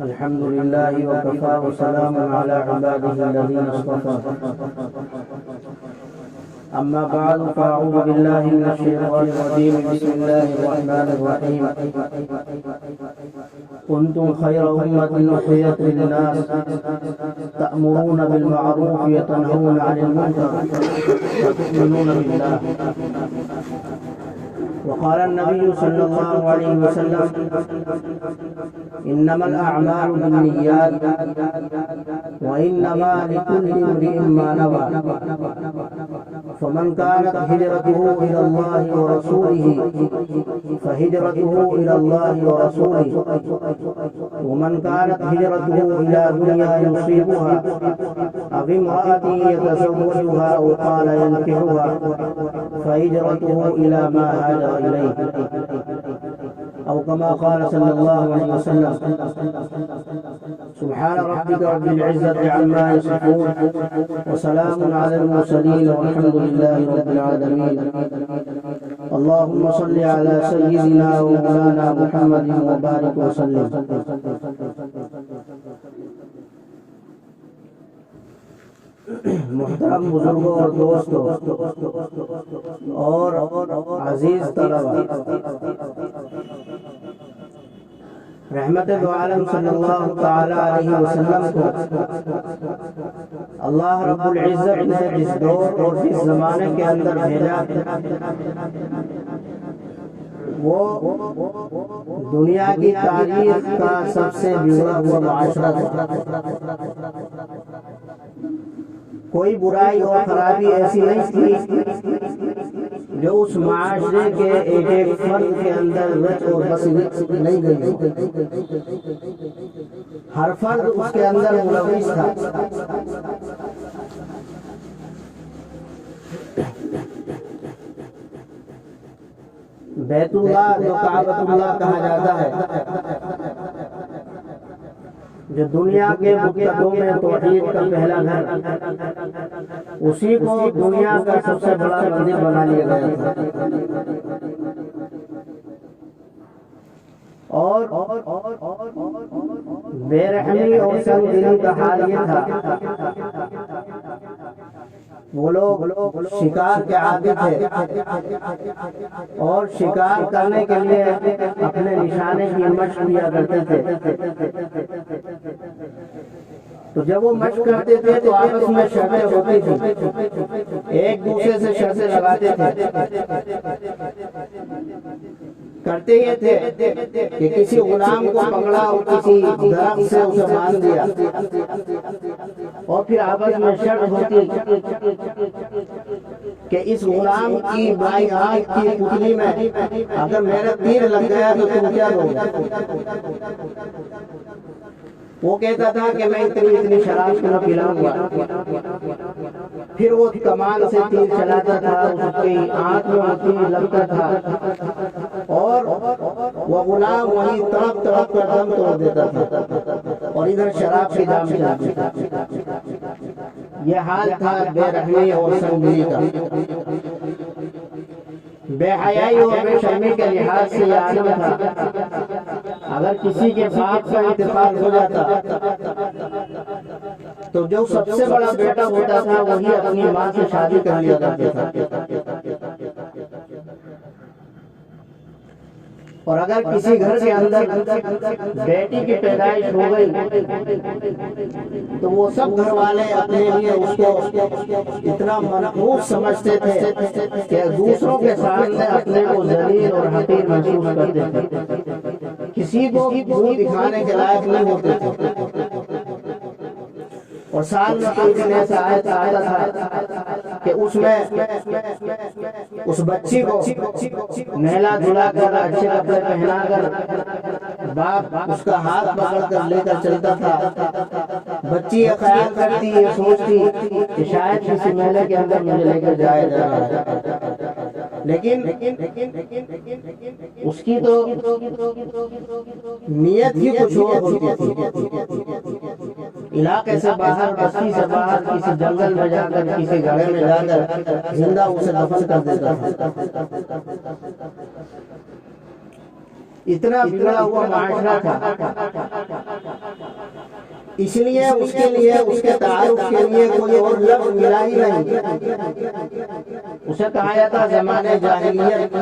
الحمد لله وكفى وسلام على عباده الذين اصطفى أما بعد فأعوذ بالله من الشيطان الرجيم بسم الله الرحمن الرحيم كنتم خير أمة أخرجت للناس تأمرون بالمعروف وتنهون عن المنكر وتؤمنون بالله. وقال النبي صلى الله عليه وسلم إنما الأعمال بالنيات وإنما لكل امرئ ما نوى فمن كانت هجرته إلى الله ورسوله فهجرته إلى الله ورسوله ومن كانت هجرته إلى دنيا يصيبها أو امرأة يتزوجها أو قال ينكحها فهجرته إلى ما هاجر إليه أو كما قال صلى الله عليه وسلم. سبحان ربك رب العزة عما يصفون وسلام على المرسلين والحمد لله رب العالمين. اللهم صل على سيدنا ومولانا محمد وبارك وسلم. محترم بزرگوں اور دوستوں اور عزیز طلبہ، رحمت دو عالم صلی اللہ تعالی علیہ وسلم کو اللہ رب العزت نے جس دور اور جس زمانے کے اندر بھیجا وہ دنیا کی تاریخ کا سب سے بگڑا ہوا معاشرہ تھا. کوئی برائی اور خرابی ایسی نہیں تھی جو اس معاشرے کے ایک ایک فرد کے اندر رچ اور بس نہیں گئی. ہر فرد اس کے اندر ملوث تھا. بیت اللہ جو کعبۃ اللہ کہا جاتا ہے، جو دنیا کے متقوں میں توحید کا پہلا گھر، اسی کو دنیا کا سب سے بڑا مندر بنا لیا گیا تھا. اور بے رحمی اور سنگ دلی کا حال یہ تھا، وہ لوگ شکار کے عادی تھے اور شکار کرنے کے لیے اپنے نشانے کی مشق کیا کرتے تھے. تو جب وہ مشق کرتے تھے تو آپس میں شرطیں ہوتی تھی، ایک دوسرے سے شرطیں لگاتے تھے. کرتے یہ تھے کہ کسی غلام کو پکڑا اور کسی درخت سے اسے باندھ دیا اور پھر آپس میں شرط ہوتی کہ اس غلام کی بائیں آنکھ کی پتلی میں اگر میرا تیر لگ گیا تو تم کیا دو گے؟ وہ کہتا تھا کہ میں اتنی شراب نہ پلاؤں گا. پھر وہ کمان سے تیر چلاتا تھا، اس کی آنکھ میں تیر لگتا تھا اور وہ غلام وہیں تڑپ تڑپ کر دم توڑ دیتا تھا اور ادھر شراب کی جام چلاتی تھی. یہ حال تھا بے رحمی اور سنگدلی کا. بے حیائی اور بے شرمی کے لحاظ سے یہ عالم تھا. اگر کسی کے باپ کا انتقال ہو جاتا تو جو سب سے بڑا بیٹا ہوتا تھا وہی اپنی ماں سے شادی کر لیا کرتا تھا. اور اگر کسی گھر کے اندر بیٹی کی پیدائش ہو گئی تو وہ سب گھر والے اپنے لیے اس کو اتنا منحوس سمجھتے تھے کہ دوسروں کے سامنے اپنے کو ذلیل اور حقیر محسوس کرتے تھے. کسی کو منہ دکھانے کے لائق نہیں ہوتے تھے. اور سال میں کوئی دن ایسا آتا تھا کہ اس میں اس بچی کو نہلا دھلا کر اچھے کپڑے پہنا کر باپ اس کا ہاتھ پکڑ کر لے کر چلتا تھا. بچی یہ خیال کرتی، یہ سوچتی کہ شاید کسی میلے کے اندر مجھے لے کر جایا جا رہا ہے، لیکن اس کی تو نیت ہی کچھ اور ہوتی تھی. علاقے سے باہر، بستی سے باہر کسی جنگل میں جا کر، کسی گڑھے میں جا کر زندہ اسے دفن کر دیتا تھا. اتنا بگڑا ہوا معاشرہ تھا، اس لیے اس کے لیے اس کے تعارف کے لیے کوئی اور لفظ ملا ہی نہیں۔ اسے کہا جاتا زمانے جاہلیت،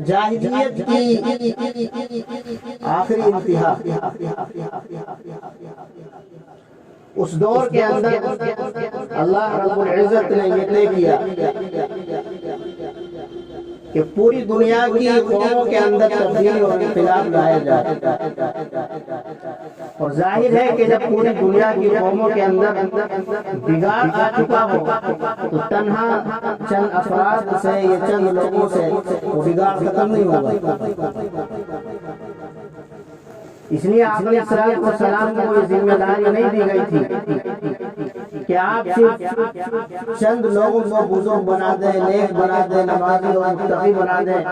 جاہلیت کی آخری انتہا۔ اس دور کے اندر اللہ رب العزت نے یہ طے کیا کہ پوری دنیا کی قوموں کے اندر تبدیلی اور انقلاب لایا جائے، اور ظاہر ہے کہ جب پوری دنیا کی قوموں کے اندر بگاڑ آ چکا ہو تو تنہا چند افراد سے یا چند لوگوں سے وہ بگاڑ ختم نہیں ہوگا۔ اس لیے آپ علیہ السلام کو کوئی ذمہ داری نہیں دی گئی تھی کہ آپ صرف چند لوگوں کو بزرگ بنا دیں، نیک بنا دیں، نمازی اور متقی بنا دیں،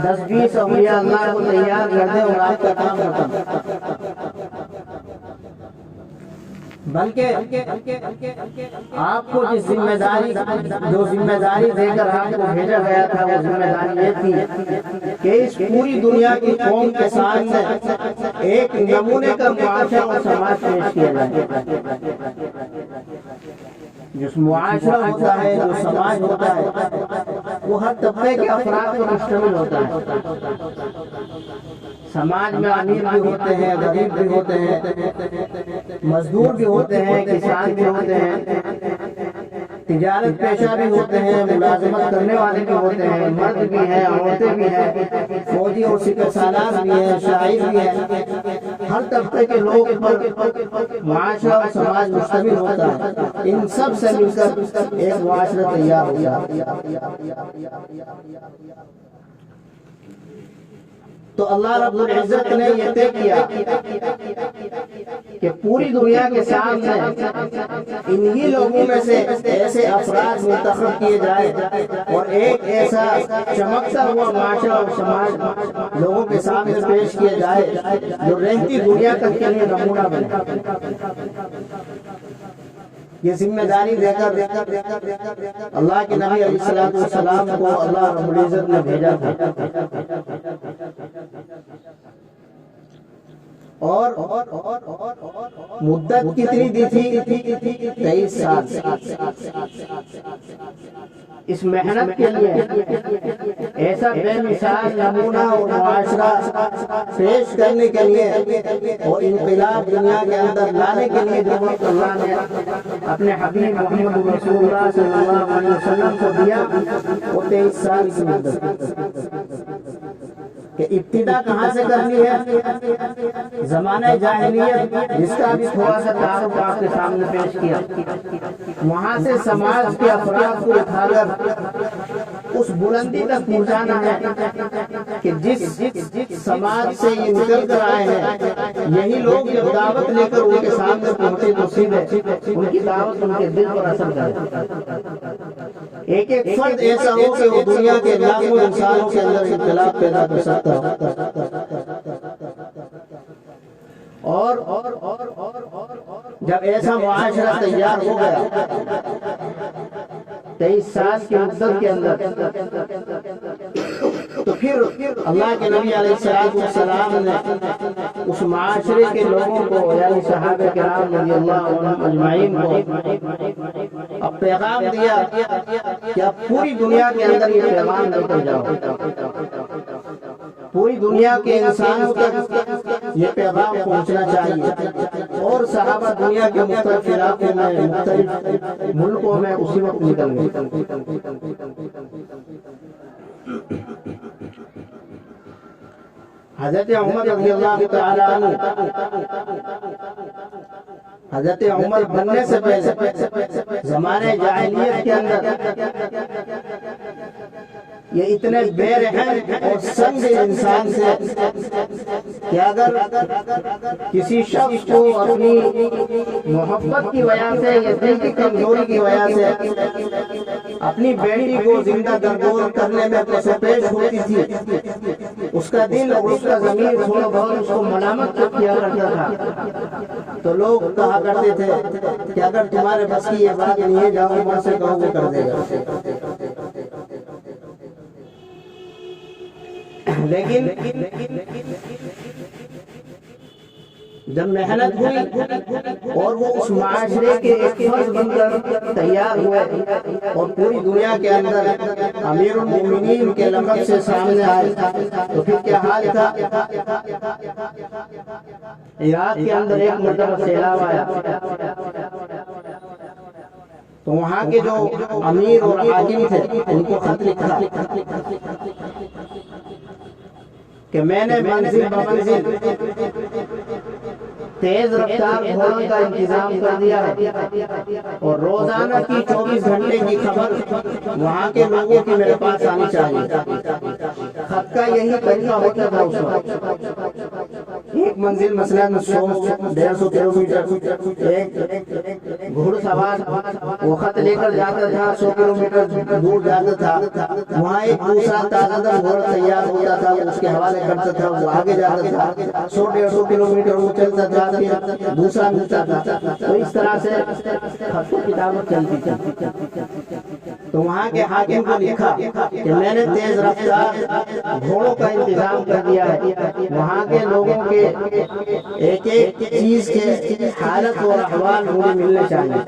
10-20 اولیاء اللہ کو تیار کر دیں اور آپ کا کام ختم۔ بلکہ آپ کو جو ذمہ داری دے کر آپ کو بھیجا گیا تھا، وہ ذمہ داری یہ تھی کہ اس پوری دنیا کی قوم کے سامنے ایک نمونے کا معاشرہ اور سماج پیش کیا جائے۔ جس معاشرہ ہوتا ہے، جو سماج ہوتا ہے، وہ ہر طبقے کے افراد پر مشتمل ہوتا ہے۔ سماج میں امیر بھی ہوتے ہیں، غریب بھی ہوتے ہیں، مزدور بھی ہوتے ہیں، کسان بھی ہوتے ہیں، تجارت پیشہ بھی ہوتے ہیں، ملازمت کرنے والے بھی ہوتے ہیں، مرد بھی ہیں، عورتیں بھی ہیں، فوجی اور سپہ سالار بھی ہیں، شاعر بھی ہیں۔ ہر طبقے کے لوگ پر معاشرہ اور سماج مشتمل ہوتا ہے۔ ان سب سے مل کر ایک معاشرہ تیار ہوتا ہے۔ تو اللہ رب العزت نے یہ طے کیا کہ پوری دنیا کے سامنے انہی لوگوں میں سے ایسے افراد منتخب کیے جائے اور ایک ایسا چمکتا ہوا معاشرہ اور سماج لوگوں کے سامنے پیش کیا جائے جو رہتی دنیا تک کے لیے نمونہ بنے۔ یہ ذمہ داری دے کر اللہ کے نبی علیہ السلام کو اللہ رب العزت نے بھیجا تھا، اور مدت کتنی دی تھی؟ 23 سال۔ اس محنت کے لیے ایسا بے مثال نمونہ اور معاشرہ پیش کرنے کے لیے اور انقلاب دنیا کے اندر لانے کے لیے جو وقت اللہ نے اپنے حبیب محمد رسول اللہ صلی اللہ علیہ وسلم کو دیا، وہ 23 سال کی مدت۔ کہ ابتدا کہاں سے کرنی ہے؟ زمانہ جاہلیت، جس کا بھی تھوڑا سا تعارف آپ کے سامنے پیش کیا، وہاں سے سماج کے افراد کو اٹھا کر اس بلندی تک پہنچانا ہے کہ جس سماج سے یہ نکل کر آئے ہیں، یہی لوگ جب دعوت لے کر ان کے سامنے پہنچے تو سیدھے ان کی دعوت ان کے دل پر اثر کرے۔ ایک ایک فرد ایسا ہو کہ وہ دنیا کے لاکھوں انسانوں کے اندر انقلاب پیدا کر سکتا ہو۔ اور جب ایسا معاشرہ تیار ہو گیا 23 سال کی مدت کے اندر، تو پھر اللہ کے نبی علیہ السلام نے اس معاشرے کے لوگوں کو یعنی صحابہ کرام رضی اللہ عنہم اجمعین کو اب پیغام دیا کہ اب پوری دنیا کے اندر یہ پیغام لے کر جاؤ، پوری دنیا کے انسانوں تک یہ پیغام پہنچنا چاہیے۔ اور صحابہ دنیا کے مختلف علاقوں میں، مختلف ملکوں میں اسی وقت نکل گئے۔ حضرت عمر رضی اللہ تعالی عنہ، حضرت عمر بننے سے پہلے زمانے جاہلیت کے اندر یہ اتنے بے رحم اور سنگ انسان سے کہ اگر کسی شخص کو اپنی محبت کی وجہ سے یا دل کی کمزوری کی وجہ سے اپنی بیٹی کو زندہ درگور کرنے میں اپنے سے پیش ہوتی تھی، اس کا دل اور اس کا ضمیر تھوڑا بہت اس کو ملامت کیا کرتا تھا، تو لوگ کہا کرتے تھے کہ اگر تمہارے بس کی یہ بات نہیں ہے، جاؤ عمر سے کہو وہ کر دے گا۔ لیکن جب محنت ہوئی اور وہ اس معاشرے کے ایک فرد بن کر تیار ہوئے اور پوری دنیا کے اندر امیر المومنین کے لقب سے سامنے آئے، تو پھر کیا حال تھا؟ عراق کے اندر ایک مرتبہ سیلاب آیا تو وہاں کے جو امیر اور حاکم تھے ان کو خط لکھا کہ میں نے منزل بمنزل تیز رفتار گھوڑوں کا انتظام کر دیا ہے اور روزانہ کی 24 گھنٹے کی خبر وہاں کے لوگوں کی میرے پاس آنی چاہیے۔ خط کا یہی طریقہ ہوتا تھا اس وقت۔ ایک منزل مثلا 100-150 کلومیٹر ایک گھوڑ سوار وہ خط لے کر جاتا تھا، 100 کلومیٹر دور جاتا تھا، وہاں ایک دوسرا تازہ تر گھوڑا تیار ہوتا تھا، اس کے حوالے کرتا تھا، وہ آگے جاتا تھا، 100-150 کلومیٹر وہ چلتا تھا، پھر دوسرا ملتا تھا۔ تو اس طرح سے خط و کتابت چلتی تھی۔ تو وہاں کے حاکم کو لکھا کہ میں نے تیز رفتار گھوڑوں کا انتظام کر دیا ہے، وہاں کے لوگوں کے ایک ایک چیز کے حالت اور احوال مجھے ملنے چاہیے۔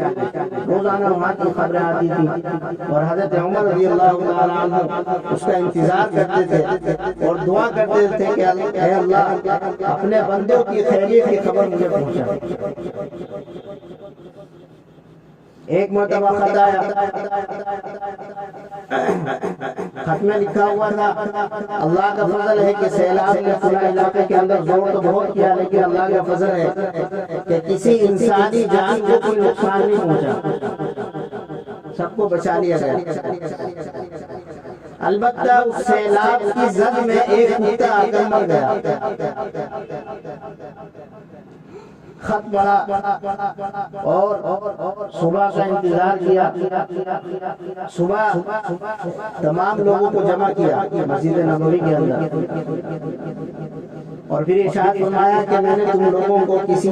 روزانہ وہاں کی خبریں آتی تھی اور حضرت عمر رضی اللہ تعالیٰ عنہ اس کا انتظار کرتے تھے اور دعا کرتے تھے کہ اے اللہ اپنے بندوں کی خیریت کی خبر مجھے پہنچا۔ ایک مرتبہ خط آیا، خط میں لکھا ہوا تھا اللہ کا فضل ہے کہ سیلاب نے فلاں علاقے کے اندر زور تو بہت کیا، لیکن اللہ کا فضل ہے کہ کسی انسانی جان کو کوئی نقصان نہیں پہنچا، سب کو بچا لیا گیا۔ البتہ اس سیلاب کی زد میں ایک کتا آ کر مر گیا۔ خط پڑھا اور صبح کا انتظار کیا۔ صبح تمام لوگوں کو جمع کیا مسجد نبوی کے اندر اور پھر ارشاد فرمایا کہ میں نے تم لوگوں کو کسی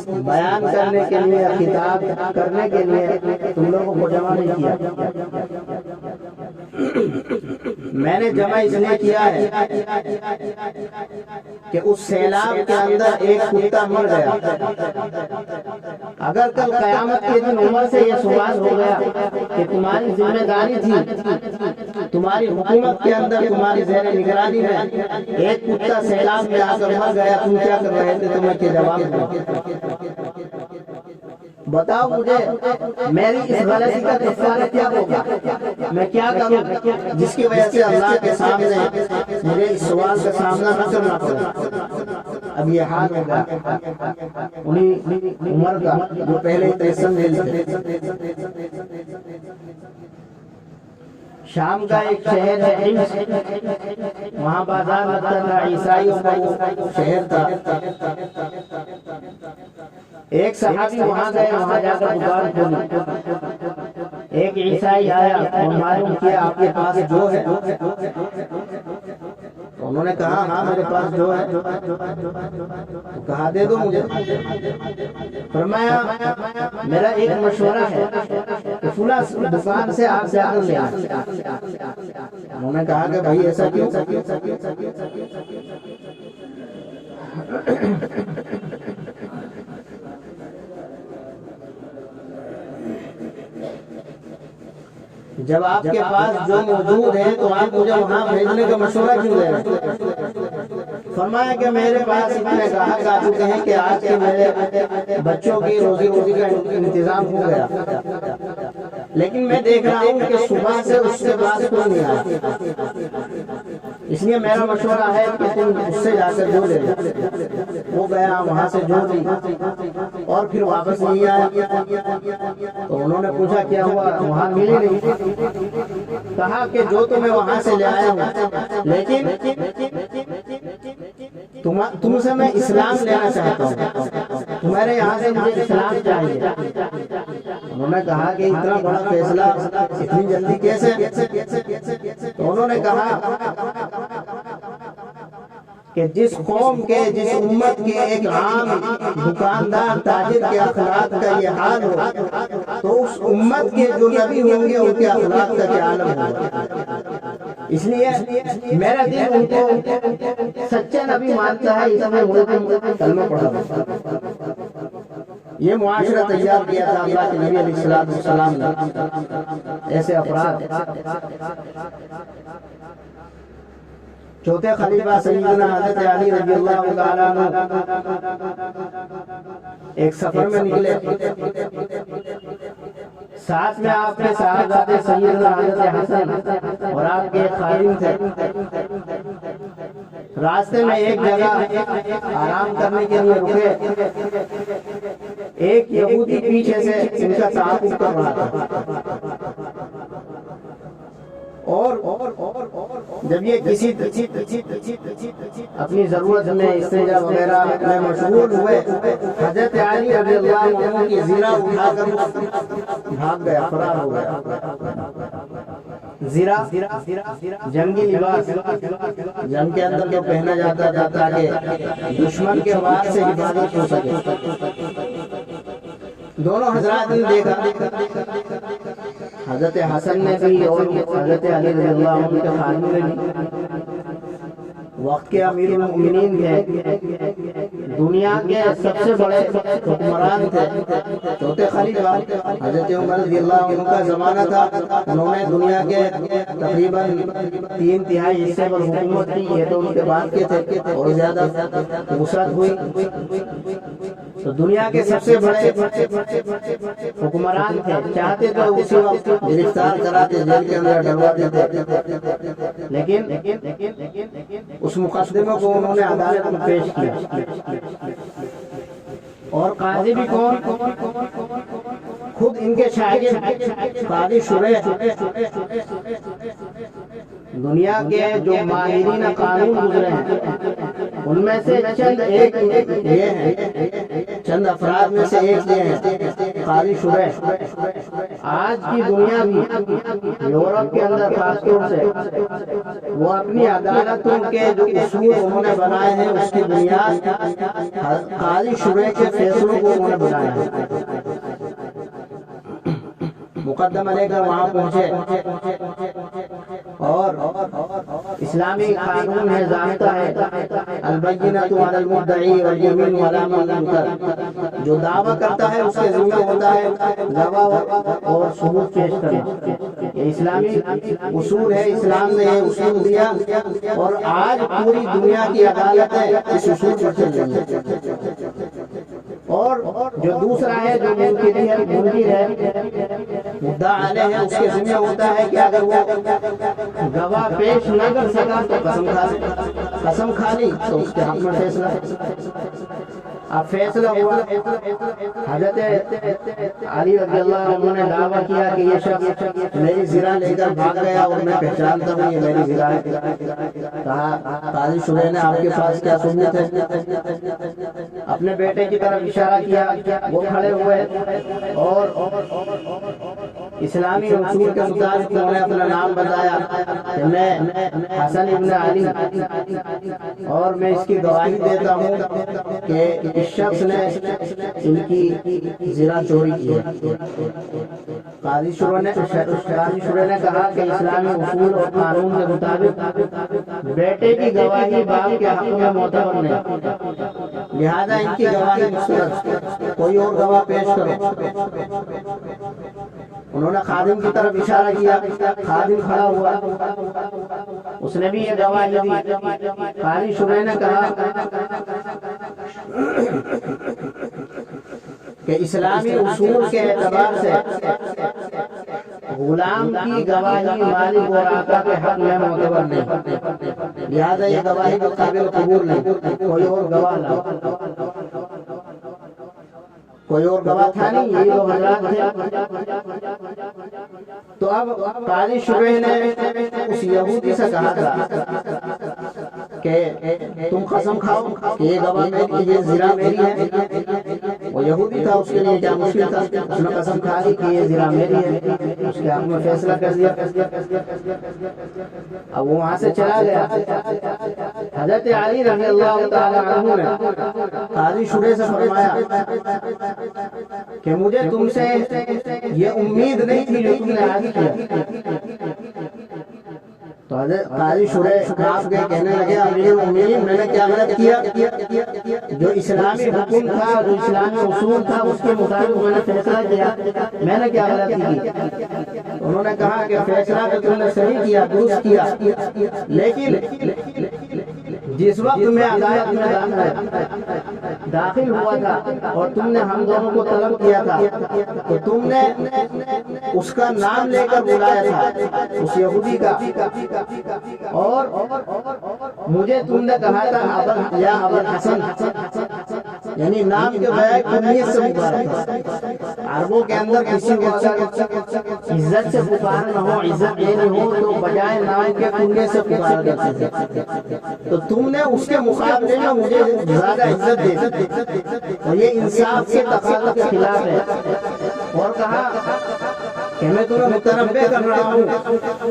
بیان کرنے کے لیے، خطاب کرنے کے لیے تم لوگوں کو جمع نہیں کیا، میں نے جمع اس لیے کیا ہے کہ اس سیلاب کے اندر ایک کتا مر گیا۔ اگر کل قیامت کے دن عمر سے یہ سوال ہو گیا کہ تمہاری ذمہ داری تھی، تمہاری حکومت کے اندر تمہاری زیر نگرانی میں ایک کتا سیلاب میں آ کر مر گیا، تم کیا کر رہے تھے؟ تو میں کیا جواب دوں؟ بتاؤ مجھے میری اس غلطی کا کفارہ کیا ہوگا؟ میں کیا کروں جس کی وجہ سے اللہ کے سامنے مجھے اس سوال کا سامنا نہ کرنا پڑے؟ اب یہ حال ہوگا انہیں عمر کا جو پہلے تیسن دل تھے۔ شام کا ایک شہر ہے حمص، وہاں بازار لگتا تھا، عیسائیوں کا وہ شہر تھا۔ ایک صحابی وہاں گئے، وہاں جا کر دکان کھولی۔ ایک عیسائی آیا اور معلوم کیا آپ کے پاس جو ہے؟ انہوں نے کہا ہاں میرے پاس جو ہے۔ تو کہا دے دو مجھے۔ فرمایا میرا ایک مشورہ ہے کہ فلاں دکان سے آپ جا کر لے آئیں۔ انہوں نے کہا کہ بھائی ایسا کیوں؟ جب آپ کے پاس جو موجود ہے تو آپ مجھے وہاں بھیجنے کا مشورہ کیوں دے رہے ہیں؟ فرمایا کہ میرے پاس اتنے گاہک آ چکے ہیں کہ آج کے میرے بچوں کی روزی کا انتظام ہو گیا، لیکن میں دیکھ رہا ہوں کہ صبح سے اس کے بعد کوئی نہیں آیا، اس لیے میرا مشورہ ہے کہ تم اس سے جا کر جو لے لو۔ وہ گیا وہاں سے جو لی اور پھر واپس نہیں آیا۔ تو انہوں نے پوچھا کیا ہوا؟ وہاں ملی نہیں۔ کہا کہ جو تمہیں وہاں سے لے آیا ہوں، لیکن تم سے میں اسلام لینا چاہتا ہوں، تمہارے یہاں سے مجھے اسلام چاہیے۔ انہوں نے کہا کہ اتنا بڑا فیصلہ اتنی جلدی کیسے؟ تو انہوں نے کہا کہ جس قوم کے، جس امت کے ایک عام دکاندار تاجر کے اخلاق کا یہ حال ہو تو اس امت کے جو نبی ہوں گے ان کے اخلاق کا کیا عالم ہوگا۔ اس لیے میرا دل ان کو سچا نبی مانتا ہے، اس میں مجھے کلمہ پڑھا۔ یہ معاشرہ تیار کیا تھا اللہ کے نبی علیہ السلام نے ایسے افراد۔ چوتھے خلیفہ سیدنا حضرت علی رضی اللہ تعالیٰ عنہ ایک سفر میں نکلے، ساتھ میں آپ کے صاحبزادے سیدنا حضرت حسن اور آپ کے خادم تھے۔ راستے میں ایک جگہ آرام کرنے کے لیے رکے، ایک یہودی پیچھے سے ان کا تعاقب کر رہا تھا، اور جب یہ کسی اپنی ضرورت میں استنجا وغیرہ میں مشغول ہوئے، حضرت علی رضی اللہ عنہ کی زرہ اٹھا کر بھاگ گیا، فرار ہو گیا۔ زرہ جنگی لباس، جنگ کے اندر جو پہنا جاتا تھا تاکہ دشمن کے وار سے حفاظت ہو سکے۔ دونوں حضرات نے دیکھا، حضرت حسن نے بھی اور حضرت علی رضی اللہ عنہ کے خادم نے بھی، وقت کے امیر المؤمنین تھے، دنیا کے سب سے بڑے حکمران تھے، چوتھے خلیفہ حضرت عمر رضی اللہ عنہ کا زمانہ تھا۔ انہوں نے دنیا کے تقریباً 3/3 حصے پر حکومت کی، یہ تو ان کے بعد کے تھے، اور زیادہ وسعت ہوئی۔ تو دنیا کے سب سے بڑے حکمران تھے، چاہتے تو اسی وقت گرفتار کراتے، جیل کے اندر ڈلوا دیتے، لیکن اس مقدمے کو انہوں نے عدالت میں پیش کیا، اور قاضی بھی کون؟ خود ان کے شاگرد قاضی شریح۔ دنیا کے جو ماہرین قانون گزرے ہیں ان میں سے چند ایک یہ ہیں، چند افراد میں سے ایک یہ ہیں قاضی شریح۔ آج کی دنیا بھی یورپ کے اندر خاص طور سے وہ اپنی عدالتوں کے جو اصول انہوں نے بنائے ہیں اس کی بنیاد قاضی شریح کے فیصلوں کو انہوں نے بنایا ہے۔ مقدمہ لے کر وہاں پہنچے، اور اسلامی قانون ہے، ضابطہ ہے، البینۃ علی المدعی والیمین علی من انکر، جو دعویٰ کرتا ہے اس کے ذمہ ہوتا ہے گواہ اور ثبوت پیش کرنا۔ یہ اسلامی اصول ہے، اسلام نے یہ اصول دیا، اور آج پوری دنیا کی عدالتیں اس اصول پر چل رہی ہیں۔ اور جو دوسرا ہے جو منکر ہے، مدعا علیہ ہے، اس کے ذمہ ہوتا ہے کہ اگر وہ گواہ پیش نہ کر سکا تو قسم کھا لی تو اس کے حق میں فیصلہ۔ اب فیصلہ ہوا، حضرت علی رضی اللہ عنہ نے دعویٰ کیا کہ یہ شخص میری زرہ لے کر بھاگ گیا اور میں پہچانتا ہوں یہ میری زرہ ہے۔ کہا قاضی شریح نے آپ کے پاس کیا ثبوت ہے؟ اپنے بیٹے کی طرف اشارہ کیا، وہ کھڑے ہوئے، اور اسلامی اصول کے مطابق انہوں نے اپنا نام بتایا کہ میں حسن ابن علی، اور میں اس کی گواہی دیتا ہوں کہ اس شخص نے ان کی زرہ چوری کی ہے۔ قاضی شریح نے کہا کہ اسلامی اصول اور قانون کے مطابق بیٹے کی گواہی باپ کے حق میں معتبر نہیں، لہذا ان کی گواہی مسترد، کوئی اور گواہ پیش کرو۔ انہوں نے خادم کی طرف اشارہ کیا، خادم کھڑا ہوا، اس نے بھی یہ گواہی دی۔ قاضی شریح نے کہا کہ اسلامی اصول کے اعتبار سے غلام کی گواہی مالک اور آقا کے حق میں معتبر نہیں، لہذا یہ گواہی قابل قبول نہیں، کوئی اور گواہ لاؤ۔ کوئی اور گواہ تھا نہیں، یہی وہ حضرات تھے۔ تو اب قاضی شریح نے اس یہودی سے کہا تھا کہ تم قسم کھاؤ کہ یہ گواہ یہ زرہ میری ہے۔ وہ یہودی تھا، اس کے لیے کیا مشکل تھا، اس نے قسم کھا لی کہ یہ زرہ میری ہے، اس کے حق میں فیصلہ کر دیا۔ اب وہ وہاں سے چلا گیا۔ حضرت علی رضی اللہ تعالی عنہ نے قاضی شریح سے فرمایا کہ مجھے تم سے یہ امید نہیں تھی جو تم نے آج کیا۔ تو حضرت قاضی شریح کانپ کے کہنے لگے امیر المومنین میں نے کیا غلط کیا؟ جو اسلامی حکم تھا، جو اسلامی اصول تھا، اس کے مطابق میں نے فیصلہ کیا، میں نے کیا غلطی کی؟ انہوں نے کہا کہ فیصلہ تو تم نے صحیح کیا، درست کیا، لیکن جس وقت میں عدالت میں داخل ہوا تھا اور تم نے ہم دونوں کو طلب کیا تھا تو تم نے اس کا نام لے کر بلایا تھا، اس یہودی کا، اور مجھے تم نے کہا تھا یا ابو الحسن، یعنی نام کے بجائے کنیت سے پکارا تھا۔ عربوں کے اندر کسی کو اگر عزت سے پکارنا ہو، عزت دینی ہو تو بجائے نام کے کنیت سے پکارا کرتے تھے، تو تم نے اس کے مقابلے میں مجھے زیادہ عزت دے دی، اور یہ انصاف کے تقاضے کے خلاف ہے۔ اور کہا کہ میں تمہیں متنبہ کر رہا ہوں،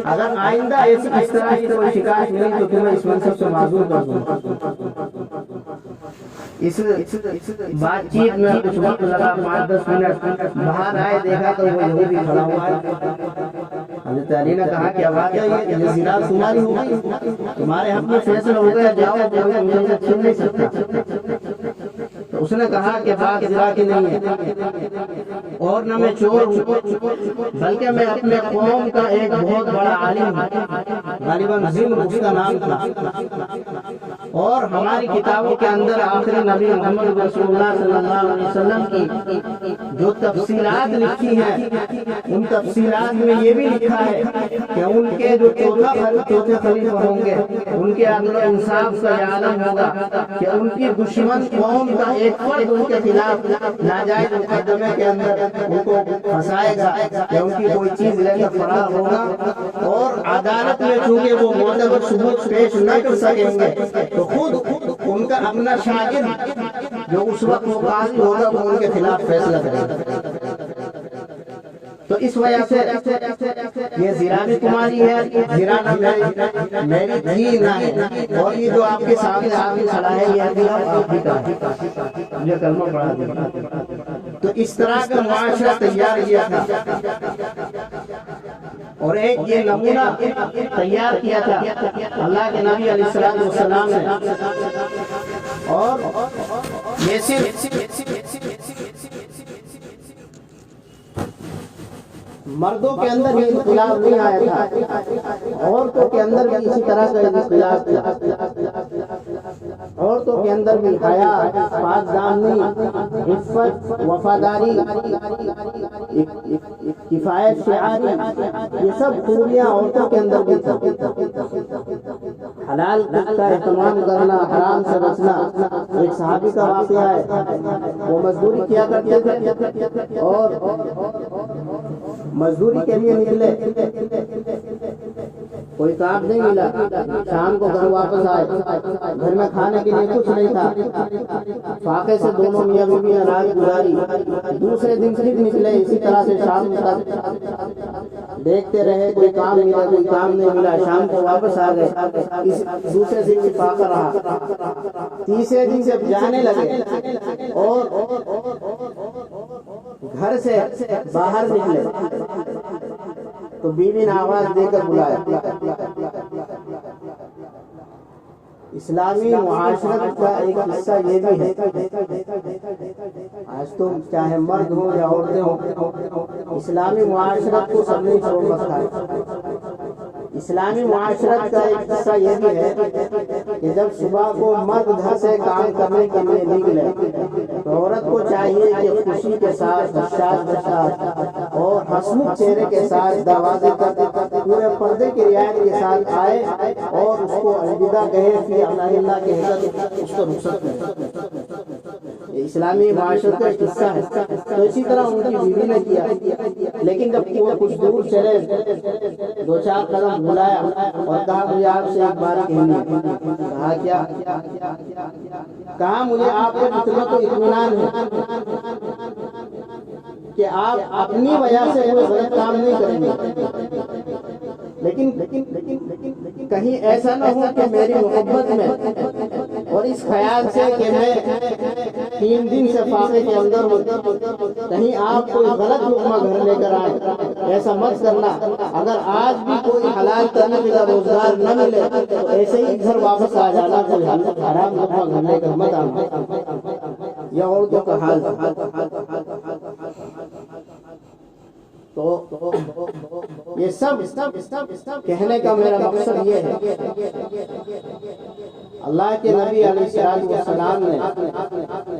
اگر آئندہ ایسی اس طرح کی کوئی شکایت ملی تو تمہیں اس منصب سے معزول کر دوں گا۔ اس بات چیت میں کچھ وقت لگا، 5-10 منٹ، باہر آئے دیکھا تو وہ یہودی کھڑا ہوا ہے۔ حضرت علی نے کہا کہ واقعہ یہ زنا تمہاری ہو گئی، تمہارے حق میں فیصلہ ہو گیا، جاؤ، کوئی مجھے چھین نہیں سکتا۔ تو اس نے کہا کہ بات زنا کی نہیں ہے اور نہ میں چور ہوں، بلکہ میں اپنے قوم کا ایک بہت بڑا عالم ہوں، غالباً ذمر اس کا نام تھا، اور ہماری کتابوں کے اندر آخری نبی محمد رسول اللہ صلی اللہ علیہ وسلم کی جو تفصیلات لکھی ہیں، ان تفصیلات میں یہ بھی لکھا ہے کہ ان کے جو چوتھے خلیفہ ہوں گے، ان کے عدل و انصاف کا یہ عالم ہوگا کہ ان کی دشمن قوم کا ایک فرد ان کے خلاف ناجائز مقدمے کے اندر ان کو پھنسائے گا یا ان کی کوئی چیز لے کر فرار ہوگا، اور عدالت میں چونکہ وہ معتبر ثبوت پیش نہ کر سکیں گے تو خود ان کا اپنا شاگرد جو اس وقت وہ قاضی ہوگا وہ ان کے خلاف فیصلہ کرے گا۔ تو اس وجہ سے یہ زنا بھی تمہاری ہے، زنا میری تھی نہ ہے، اور یہ جو آپ کے سامنے آدمی کھڑا ہے یہ بھی آپ ہی کا ہے، یہ کلمہ پڑھا دیا۔ تو اس طرح کا معاشرہ تیار کیا تھا، اور ایک یہ نمونہ تیار کیا تھا اللہ کے نبی علیہ السلام نے، اور یہ صرف مردوں کے اندر یہ انقلاب نہیں آیا تھا، عورتوں کے اندر بھی اسی طرح کا انقلاب تھا۔ عورتوں کے اندر بھی حیا، پاک دامنی، عفت، وفاداری، کفایت شعاری، یہ سب خوبیاں عورتوں کے اندر بھی تھا۔ حلال کا اہتمام کرنا، حرام سے بچنا۔ ایک صحابی کا واقعہ ہے، وہ مزدوری کیا کرتے تھے اور مزدوری کے لیے نکلے، کوئی کام نہیں ملا، شام کو گھر واپس آئے، گھر میں کھانے کے لیے کچھ نہیں تھا، فاقے سے دونوں میاں بیوی نے رات گزاری، دوسرے دن پھر نکلے اسی طرح سے شام تک دیکھتے رہے، کوئی کام ملا، کوئی کام نہیں ملا، شام کو واپس آ گئے، دوسرے دن بھی فاقہ رہا، تیسرے دن سے جانے لگے اور گھر سے باہر نکلے تو بیوی نے آواز دے کر بلایا۔ اسلامی معاشرت کا ایک حصہ یہ بھی ہے، آج تم چاہے مرد ہو یا عورتیں ہوں، اسلامی معاشرت کو سب نے چھوڑ رکھا ہے۔ اسلامی معاشرت کا ایک حصہ یہ بھی ہے کہ جب صبح کو مرد گھر سے کام کرنے کے لیے نکلے تو عورت کو چاہیے کہ خوشی کے ساتھ، بشاش کے ساتھ اور ہنسمکھ چہرے کے ساتھ دروازے تک پورے پردے کی رعایت کے ساتھ آئے اور اس کو الوداع کہے، فی امان اللہ کے حضرت اس کو رخصت کرے۔ اسلامی معاشرت کا ایک حصہ ہے۔ تو اسی طرح ان کی بیوی نے کیا، لیکن جب وہ کچھ دور چلے، 2-4 قدم بلایا اور کہا مجھے آپ سے ایک بات کہنی ہے۔ کہا کیا؟ کہا مجھے آپ کو اتنا تو اطمینان ہے کہ آپ اپنی وجہ سے کوئی غلط کام نہیں کریں گے، لیکن کہیں ایسا نہ ہو کہ میری محبت میں اور اس خیال سے کہ میں 3 دن سے فاقے کے اندر ہوں کہیں آپ کوئی غلط لقمہ گھر لے کر آئے، ایسا مت کرنا۔ اگر آج بھی کوئی حلال طریقے کا روزگار نہ ملے تو ایسے ہی گھر واپس آ جانا، کوئی حرام لقمہ گھر لے کر مت آنا۔ یہ عورتوں کا حال ہے۔ تو یہ سب کہنے کا میرا مقصد یہ ہے، اللہ کے نبی علیہ السلام نے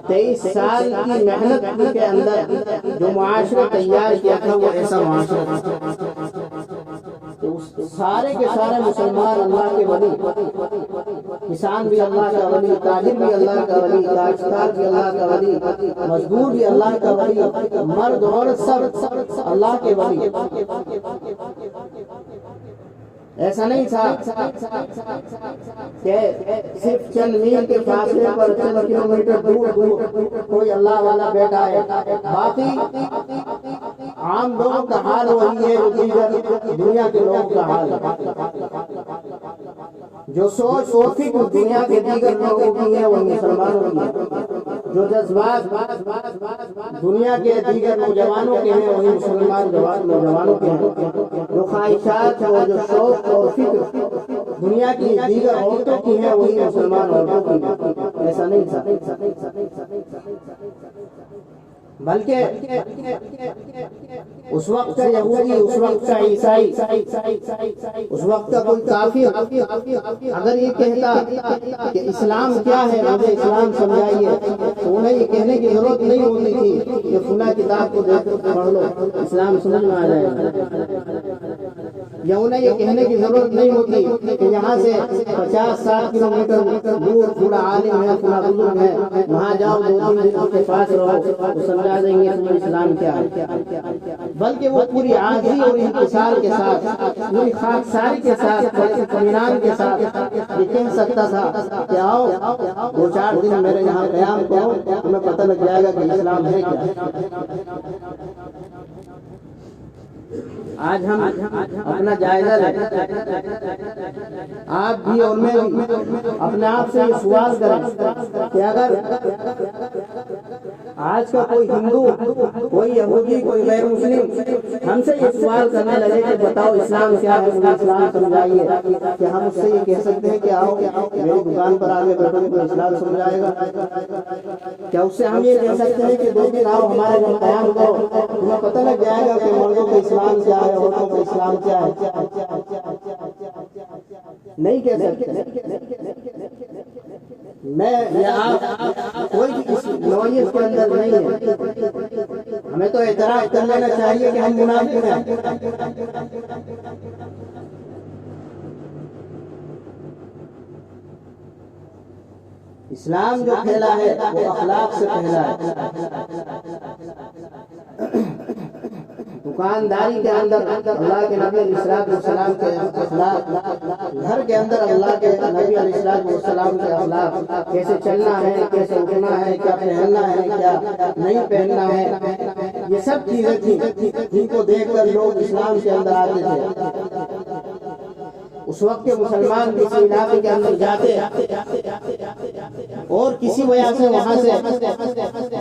23 سال کی محنت کے اندر جو معاشرہ تیار کیا تھا وہ ایسا معاشرہ تو سارے کے سارے مسلمان اللہ کے ولی، کسان بھی اللہ کا ولی، تاجر بھی اللہ کا ولی، کاشتکار بھی اللہ کا ولی، مزدور بھی اللہ کا ولی، مرد عورت سب اللہ کے ولی۔ ایسا نہیں تھا کہ صرف چند میل کے فاصلے پر، چند کلومیٹر دور کوئی اللہ والا بیٹھا ہے، باقی عام لوگوں کا حال وہی ہے جو دیگر دنیا کے لوگوں کا حال ہے۔ جو سوچ و فکر دنیا کے دیگر لوگوں کی ہے وہ مسلمانوں کی ہے، جو جذبات دنیا کے دیگر نوجوانوں کے ہیں وہی مسلمان نوجوانوں کے ہیں، جو خواہشات اور جو شوق اور فکر دنیا کی دیگر عورتوں کی ہیں وہی مسلمان عورتوں کی ہیں۔ ایسا نہیں تھا، بلکہ اس وقت کا یہودی، اس وقت کا عیسائی، اس وقت کا کوئی کافر اگر یہ کہتا کہ اسلام کیا ہے، مجھے اسلام سمجھائیے، تو انہیں یہ کہنے کی ضرورت نہیں ہوتی تھی کہ فلاں کتاب کو دیکھ کر پڑھ لو، اسلام سمجھ میں آ جائے گا، یا انہیں یہ کہنے کی ضرورت نہیں ہوتی کہ یہاں سے 50-60 کلومیٹر دور فلاں عالم ہے، فلاں بزرگ ہے، وہاں جاؤ 2-3 دن اس کے پاس رہو تو سمجھا دیں گے تمہیں اسلام کیا ہے۔ بلکہ وہ پوری عاجزی اور انکسار کے ساتھ، پوری خاکساری کے ساتھ، بڑے اطمینان کے ساتھ یہ کہہ سکتا تھا کہ آؤ 2-4 دن میرے یہاں قیام کرو، تمہیں پتہ لگ جائے گا کہ اسلام ہے کیا۔ آج ہم اپنا جائزہ لیں، آپ بھی اور میں بھی اپنے آپ سے یہ سوال کریں کہ اگر آج کا کوئی ہندو، کوئی یہودی، کوئی غیر مسلم ہم سے یہ سوال کرنے لگے کہ بتاؤ اسلام کیا ہے، مجھے اسلام سمجھائیے، کیا ہم اس سے یہ کہہ سکتے ہیں کہ آؤ میری دکان پر آگے بیٹھو تو اسلام سمجھائے گا؟ کیا اس سے ہم یہ کہہ سکتے ہیں کہ 2 دن آؤ ہمارے گھر قیام کرو، تمہیں پتہ لگ جائے گا کہ مردوں کا اسلام کیا ہے، عورتوں کا اسلام کیا ہے؟ نہیں کہہ سکتے۔ میں یا آپ کوئی بھی اس نوعیت کے اندر نہیں ہے، ہمیں تو اعتراف کر لینا چاہیے کہ ہم منافق ہیں۔ اسلام جو پھیلا ہے وہ اخلاق سے پھیلا ہے۔ دکانداری کے اندر اللہ کے نبی علیہ السلام کے اخلاق، گھر کے اندر اللہ کے نبی علیہ السلام کے اخلاق، کیسے چلنا ہے، کیسے اٹھنا ہے، کیا پہننا ہے، کیا نہیں پہننا ہے، یہ سب چیزیں تھیں جن کو دیکھ کر لوگ اسلام کے اندر آتے تھے۔ اس وقت کے مسلمان کسی علاقے کے اندر جاتے اور کسی وجہ سے وہاں سے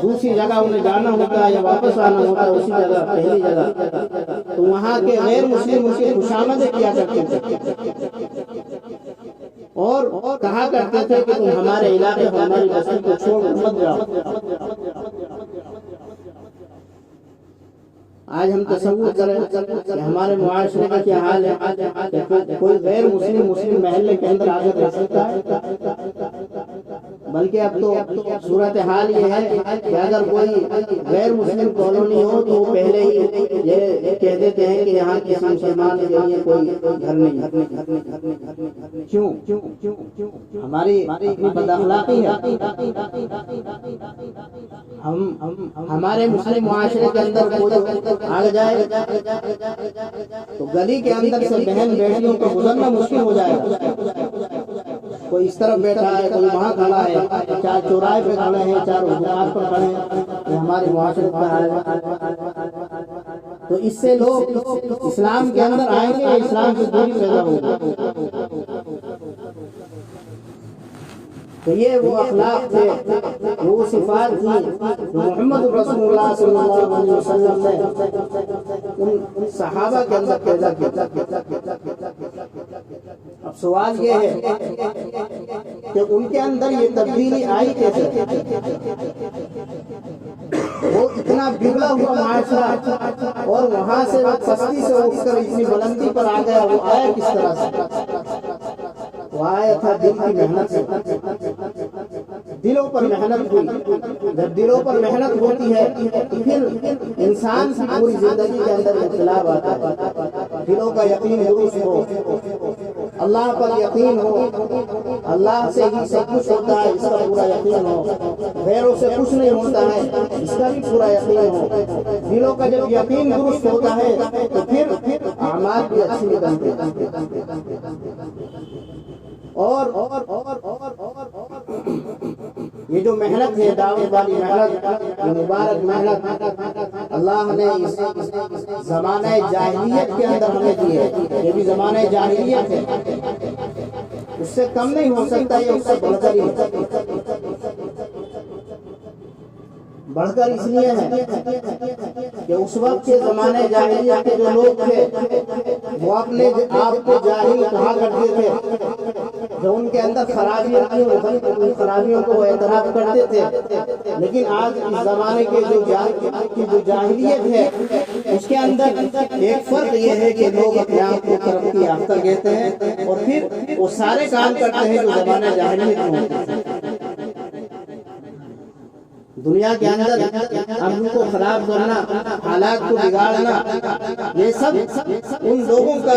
دوسری جگہ انہیں جانا ہوتا یا واپس آنا ہوتا اسی جگہ، پہلی جگہ، تو وہاں کے غیر مسلم ان کی خوشامدیں کیا کرتے تھے اور کہا کرتے تھے کہ تم ہمارے علاقے کو، ہماری بستی کو چھوڑ مت جاؤ۔ آج ہم تصور کریں کہ ہمارے معاشرے کا کیا حال ہے کہ کوئی غیر مسلم محلے کے اندر آ کر رہ سکتا ہے؟ بلکہ اب تو صورتحال یہ ہے کہ اگر کوئی غیر مسلم کالونی ہو تو وہ پہلے ہی یہ کہہ دیتے ہیں کہ یہاں کسی مسلمان کے لیے کوئی گھر نہیں۔ کیوں؟ ہماری بد اخلاقی ہے۔ ہمارے مسلم معاشرے کے اندر کوئی آ جائے تو گلی کے اندر سے بہن بیٹیوں کو گزرنا مشکل ہو جائے گا۔ کوئی اس طرف بیٹھا ہے، کوئی وہاں کھڑا ہے، چاہے چوراہے پہ کھڑے ہیں، چاہے دکان پر کھڑے ہیں، یہ ہمارے معاشرے کا حال ہے۔ تو اس سے لوگ اسلام کے اندر آئیں گے، اسلام سے دوری پیدا ہوگی۔ تو یہ وہ اخلاق تھے، وہ صفات تھی جو محمد رسول اللہ صلی اللہ علیہ وسلم نے ان صحابہ کے اندر پیدا کیا۔ اب سوال یہ ہے کہ ان کے اندر یہ تبدیلی آئی کیسے؟ وہ اتنا بگڑا ہوا معاشرہ اور وہاں سے وہ پستی سے اٹھ کر اتنی بلندی پر آ گیا، وہ آیا کس طرح سے؟ وہ آیا تھا دل کی محنت سے، دلوں پر محنت ہوئی۔ جب دلوں پر محنت ہوتی ہے تو پھر انسان کی پوری زندگی کے اندر انقلاب آتا ہے۔ دلوں کا یقین درست ہو، اللہ پر یقین ہو، اللہ سے ہی سب کچھ ہوتا ہے اس کا پورا یقین ہو، غیروں سے کچھ نہیں ہوتا ہے اس کا بھی پورا یقین ہو۔ دلوں کا جب یقین درست ہوتا ہے تو پھر اعمال بھی اچھی نکلتے ہیں۔ اور یہ جو محنت ہے، دعوت والی محنت، یہ مبارک محنت اللہ نے اس زمانہ جاہلیت کے اندر ہمیں دی ہے۔ یہ بھی زمانہ جاہلیت ہے، اس سے کم نہیں ہو سکتا، یہ اس سے بڑھ کر ہی بڑھ کر اس لیے ہے کہ اس وقت کے زمانے جاہلیت کے جو لوگ تھے وہ اپنے آپ کو جاہل کہا کرتے تھے، جو ان کے اندر خرابیاں تھیں ان خرابیوں کو وہ اعتراف کرتے تھے۔ لیکن آج اس زمانے کے جو جاہلیت ہے اس کے اندر ایک فرق یہ ہے کہ لوگ اپنے آپ کو ترقی یافتہ کہتے ہیں اور پھر وہ سارے کام کرتے ہیں جو زمانہ جاہلیت میں ہوتے ہیں۔ دنیا کے اندر امن کو خراب کرنا، حالات کو بگاڑنا، یہ سب ان لوگوں کا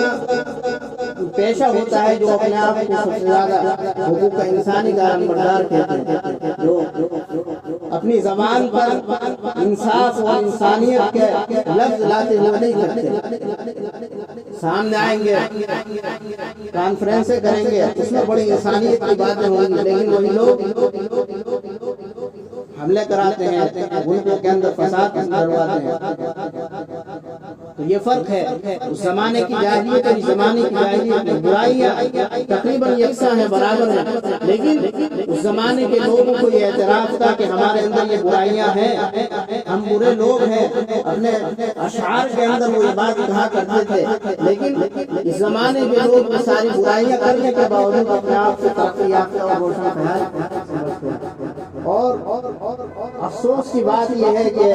پیشہ ہوتا ہے جو اپنے آپ کو سب سے زیادہ حقوق انسانی کا علمبردار کہتے ہیں، جو اپنی زبان پر انصاف اور انسانیت کے لفظ لاتے ہوئے نہیں کرتے۔ سامنے آئیں گے، کانفرنسیں کریں گے، اس میں بڑی انسانیت کی باتیں ہوں گی، لیکن وہی لوگ حملے کراتے ہیں، ملکوں کے اندر فساد کرواتے ہیں۔ تو یہ فرق ہے اس زمانے کی جاہلیت اور اس زمانے کی جاہلیت میں۔ برائیاں تقریباً یکساں ہیں، برابر ہیں، لیکن اس زمانے کے لوگوں کو یہ اعتراف تھا کہ ہمارے اندر یہ برائیاں ہیں، ہم برے لوگ ہیں۔ اپنے اشعار کے اندر وہ یہ بات کہا کرتے تھے، لیکن اس زمانے کے لوگ ساری برائیاں کرنے کے باوجود اپنے آپ سے ترقی یافتہ اور روشن خیال سمجھتے ہیں۔ اور افسوس کی بات یہ ہے کہ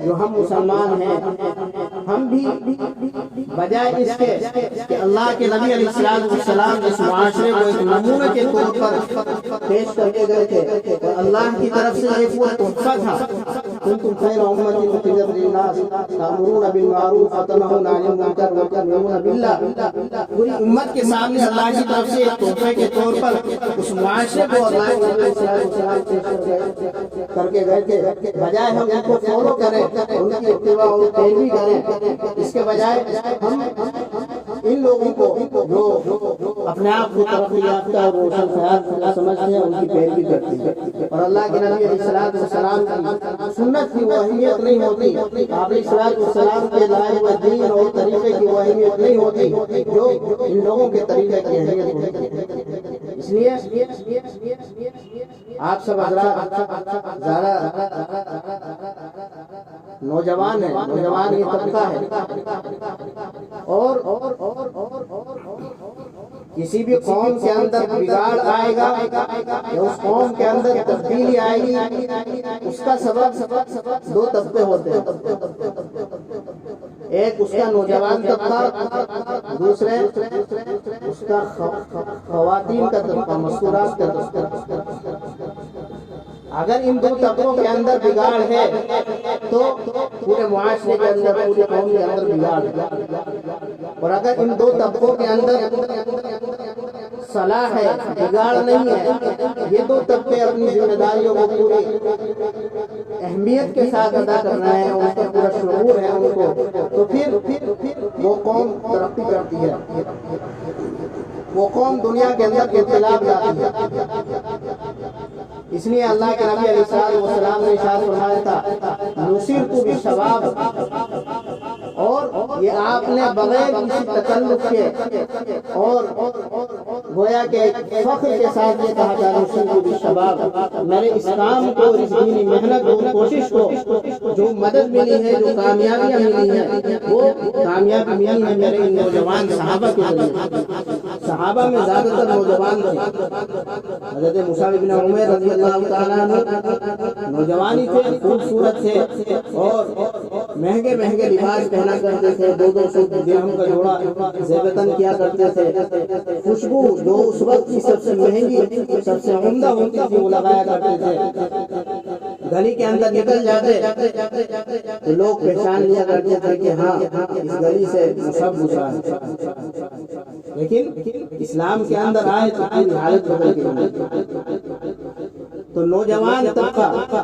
جو ہم مسلمان ہیں، ہم بھی بجائے اس کے کہ اللہ کے نبی علیہ السلام اس معاشرے کو ایک نمونے کے طور پر پیش کر کے گئے تھے، اور اللہ کی طرف سے ایک وہ تحفہ تھا، کنتم خیر امۃ اخرجت للناس تأمرون بالمعروف وتنہون عن المنکر وتؤمنون باللہ۔ پوری امت کے سامنے اللہ کی طرف سے ایک تحفے کے طور پر اس معاشرے کو اللہ کے نبی علیہ السلام پیش کر کے گئے تھے۔ بجائے ہم ان کو فالو کریں، ان کی اتباع اور پیروی کریں، اس کے بجائے ہم ان لوگوں کو جو اپنے آپ کو ترقی یافتہ اور روشن خیال سمجھتے ہیں ان کی پیروی کرتے ہیں، اور اللہ کے نبی علیہ السلام کی سنت کی وہ اہمیت نہیں ہوتی، آپ علیہ السلام کے لائے ہوئے دین اور طریقے کی وہ اہمیت نہیں ہوتی جو ان لوگوں کے طریقے کی اہمیت ہوتی ہے۔ اس لیے آپ سب حضرات زیادہ نوجوان ہیں، نوجوان یہ طبقہ ہے، اور کسی بھی قوم کے اندر بگاڑ آئے گا یا اس قوم کے اندر تبدیلی آئے گی، اس کا سبب دو طبقے ہوتے ہیں، ایک اس کا نوجوان طبقہ، دوسرے اس کا خواتین کا طبقہ، مستورات کا طبقہ۔ اگر ان دو طبقوں کے اندر بگاڑ ہے تو پورے معاشرے کے اندر، پورے قوم کے اندر بگاڑ ہے، اور اگر ان دو طبقوں کے اندر صلاح ہے، بگاڑ نہیں ہے، یہ دو طبقے اپنی ذمہ داریوں کو پوری اہمیت کے ساتھ ادا کر رہے ہیں، ان کا پورا شعور ہے ان کو، تو پھر وہ قوم ترقی کرتی ہے، وہ قوم دنیا کے اندر انقلاب لاتی ہے۔ اس لیے اللہ کے نبی علیہ السلام نے ارشاد فرمایا تھا، نصرت بالشباب، اور یہ آپ نے بغیر کسی تکلف کے اور گویا کہ فخر کے ساتھ یہ کہا جا رہا ہے شباب میرے اس کام کو اس دینی محنت کو کوشش کو جو مدد ملی ہے جو کامیابیاں ملی ہیں وہ کامیابی ملی ہے میرے ان نوجوان صحابہ کے ذریعے صحابہ میں زیادہ تر نوجوان تھے حضرت مصعب بن عمیر رضی اللہ تعالیٰ عنہ نوجوانی تھے خوبصورت تھے اور مہنگے مہنگے لباس پہنا کرتے تھے 200 درہم کا جوڑا زیبتن کیا کرتے تھے خوشبو جو اس وقت کی سب سے مہنگی سب سے عمدہ ہوتی تھی وہ لگایا کرتے تھے گلی کے اندر نکل جاتے تو لوگ پہچان لیا کرتے تھے کہ ہاں اس گلی سے مصعب گزرا ہے لیکن اسلام کے اندر آئے تو پوری حالت بدل گئی تو نوجوان طبقہ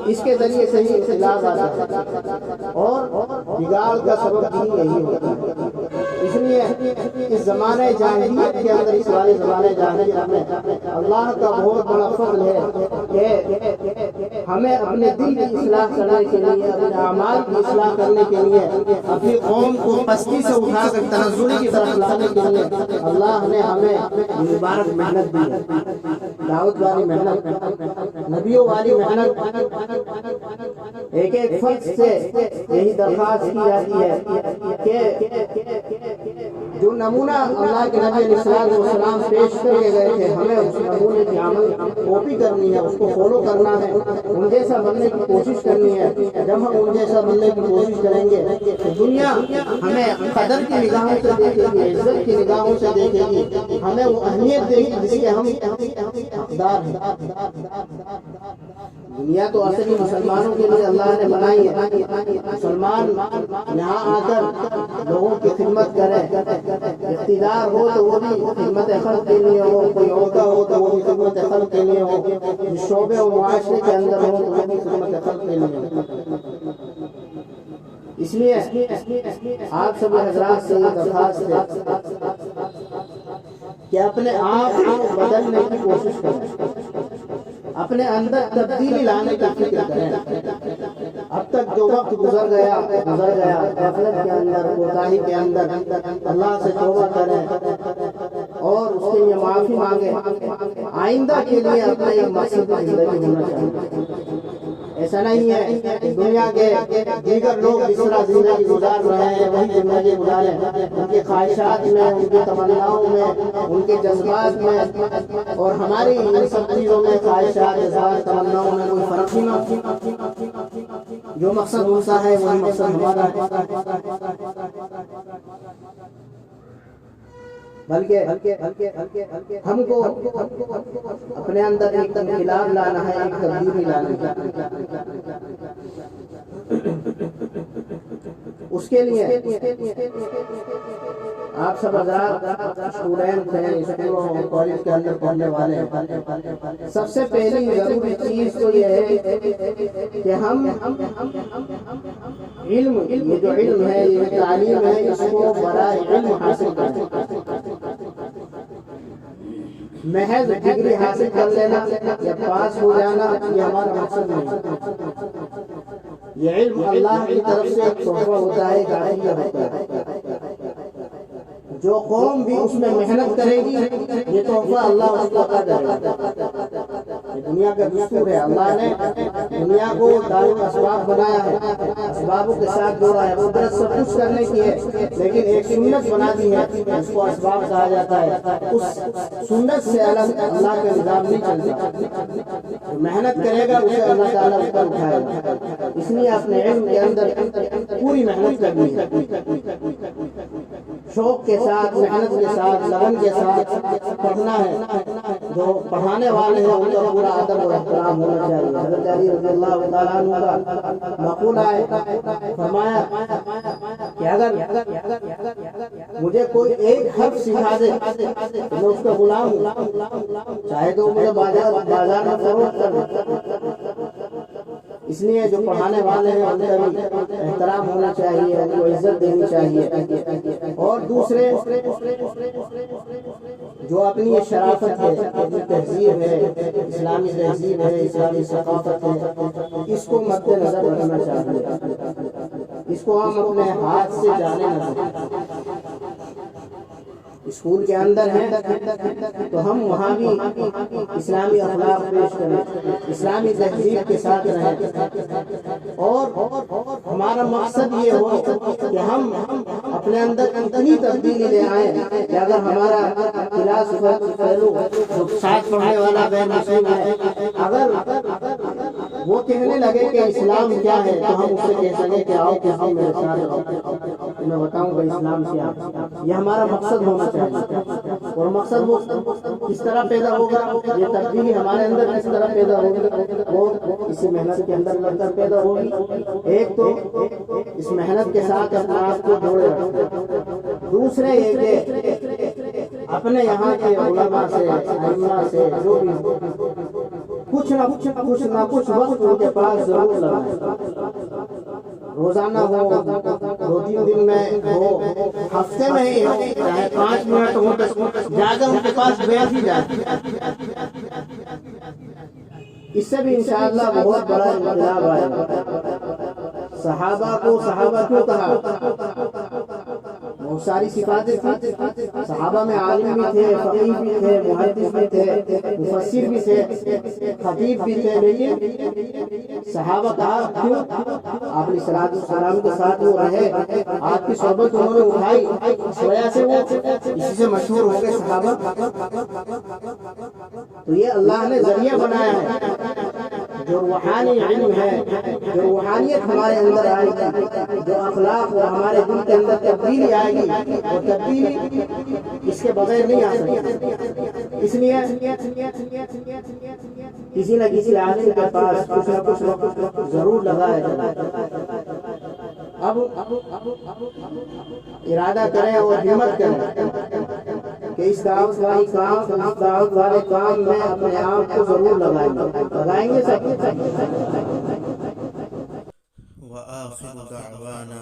اس کے ذریعے سے ہی اختلاف آتا ہے اور بگاڑ کا سبب بھی یہی ہوتا ہے اس لیے اس زمانے جاہلیت کے اندر اس والے زمانے جاہلیت میں اللہ کا بہت بڑا فضل ہے کہ ہمیں اپنے دل کی اصلاح کرنے کے لیے اپنے اعمال کی اصلاح کرنے کے لیے اپنی قوم کو پستی سے اٹھا کر تنزلی کی طرف لانے کے لیے اللہ نے ہمیں مبارک محنت دی ہے دعوت والی محنت نبیوں والی محنت ایک ایک فرد سے یہی درخواست کی جاتی ہے کہ جو نمونہ اللہ کے نبی علیہ السلام پیش کر کے گئے تھے ہمیں اس نمونے کی عمل کاپی کرنی ہے اس کو فالو کرنا ہے ان جیسا بننے کی کوشش کرنی ہے جب ہم ان جیسا بننے کی کوشش کریں گے تو دنیا ہمیں قدر کی نگاہوں سے دیکھے گی عزت کی نگاہوں سے دیکھے گی ہمیں وہ اہمیت دے گی جس کے ہم حقدار ہیں دنیا تو اصلی مسلمانوں کے لیے اللہ نے بنائی ہے مسلمان یہاں آ کر لوگوں کی خدمت کریں اقتدار ہو تو وہ بھی خدمت خلق کے لیے ہو کوئی عہدہ ہو تو وہ بھی خدمت خلق کے لیے ہو جس شعبے و معاشرے کے اندر ہو تو وہ بھی خدمت خلق کے لیے اس لیے آپ سب حضرات سے یہ درخواست ہے کہ اپنے آپ کو بدلنے کی کوشش کریں اپنے اندر تبدیلی لانے کی فکر کریں اب تک جو وقت گزر گیا غفلت کے اندر کوتاہی کے اندر اللہ سے توبہ کریں اور اس کے لیے معافی مانگیں آئندہ کے لیے اپنا ایک مقصد زندگی ہونا چاہیے ایسا نہیں ہے کہ دنیا کے دیگر لوگ جس طرح زندگی گزار رہے ہیں وہی زندگی گزاریں ان کے خواہشات میں ان کی تمناؤں میں ان کے جذبات میں اور ہماری ان سب چیزوں میں خواہشات جذبات تمناؤں میں کوئی فرق ہی نہ جو مقصد ہوتا ہے وہی مقصد ہمارا ہے بلکہ ہم کو اپنے اندر ایک انقلاب لانا ہے ایک تبدیلی لانا ہے اس کے لیے آپ سب حضرات اسٹوڈنٹ ہیں اسکولوں کالج کے اندر پڑھنے والے ہیں سب سے پہلی ضروری چیز تو یہ ہے کہ ہم علم یہ جو علم ہے یہ تعلیم ہے اس کو برائے علم حاصل کریں محض ڈگری حاصل کر لینا یا پاس ہو جانا یہ ہمارا مقصد نہیں یہ علم اللہ کی طرف سے ایک تحفہ ہوتا ہے ایک عطیہ ہوتا ہے جو قوم بھی اس میں محنت کرے گی یہ تحفہ اللہ اس کو عطا کرے گا دنیا کا دستور ہے اللہ نے دنیا کو دارالاسباب بنایا ہے اسبابوں کے ساتھ جوڑا ہے قدرت سب کچھ کرنے کی ہے لیکن ایک سنت بنا دی ہے اس کو اسباب کہا جاتا ہے اس سنت سے الگ اللہ کا نظام نہیں چلتا محنت کرے گا اسے اللہ تعالیٰ اوپر اٹھائے گا اس لیے اپنے علم کے اندر پوری محنت کرنی ہے شوق کے ساتھ محنت کے ساتھ لگن کے ساتھ پڑھنا ہے جو پڑھانے والے ہیں ان کا پورا ادب و احترام ہونا چاہیے حضرت علی رضی اللہ تعالیٰ عنہ کا مقولہ ہے فرمایا کہ اگر مجھے کوئی ایک حرف سکھا دے میں اس کا غلام ہوں چاہے تو مجھے بازار میں فروخت کر اس لیے جو پڑھانے والے ہیں ان کا بھی احترام ہونا چاہیے ان کو عزت دینی چاہیے اور دوسرے جو اپنی یہ شرافت ہے اپنی تہذیب ہے اسلامی تہذیب ہے اسلامی ثقافت ہے اس کو مد نظر رکھنا چاہیے اس کو ہم اپنے ہاتھ سے جانے نہ دیں اسکول کے اندر ہیں تو ہم وہاں بھی اسلامی اخلاق پیش کریں، اسلامی تہذیب کے ساتھ رہیں، اور ہمارا مقصد یہ ہو کہ ہم اپنے اندر اتنی تبدیلی لے آئیں کہ اگر ہمارا کلاس فیلو جو ساتھ پڑھنے والا غیر مسلم ہے، اگر وہ کہنے لگے کہ اسلام کیا ہے تو ہم اس سے کہہ سکیں کہ آؤ کہ ہم میرے ساتھ رہو، میں بتاؤں گا اسلام کیا ہے۔ یہ ہمارا مقصد ہونا چاہیے، اور مقصد وہ کس طرح پیدا ہوگا، یہ تبدیلی ہمارے اندر کس طرح پیدا ہوگی، وہ اسی محنت کے اندر لگ کر پیدا ہوگی۔ ایک تو اس محنت کے ساتھ اپنے آپ کو جوڑے رکھیں، دوسرے یہ کہ اپنے یہاں کے علماء سے، ائمہ سے، جو بھی کچھ نہ کچھ وقت ان کے پاس ضرور لگائیں، روزانہ ہو، 2-3 دن میں ہو، ہفتے میں ہی ہو، چاہے 5 منٹ ہو، جا کر ان کے پاس بیٹھ ہی جائے، اس سے بھی انشاءاللہ بہت بڑا انقلاب آئے گا۔ صحابہ کو صحابہ کیوں کہا؟ بہت ساری صفاتیں تھیں، صحابہ میں عالم بھی تھے، فقیہ بھی تھے، محدث بھی تھے، مفسر بھی تھے، خطیب بھی تھے، لیکن صحابہ کہا کیوں؟ آپ علیہ الصلوۃ والسلام کے ساتھ وہ رہے، آپ کی صحبت انہوں نے اٹھائی، اس وجہ سے وہ اسی سے مشہور ہو گئے صحابہ۔ تو یہ اللہ نے ذریعہ بنایا ہے، جو روحانی علم ہے، جو روحانیت ہمارے اندر آئے گی، جو اخلاق اور ہمارے دل کے اندر تبدیلی آئے گی، اور تبدیلی اس کے بغیر نہیں آ سکتی۔ اس لیے کسی نہ کسی عالم کے پاس کچھ نہ کچھ وقت ضرور لگایا جائے۔ اب ارادہ کریں اور ہمت کریں کہ اس دعوت والے کام میں اپنے آپ کو ضرور لگائیں گے سب۔ وآخر دعوانا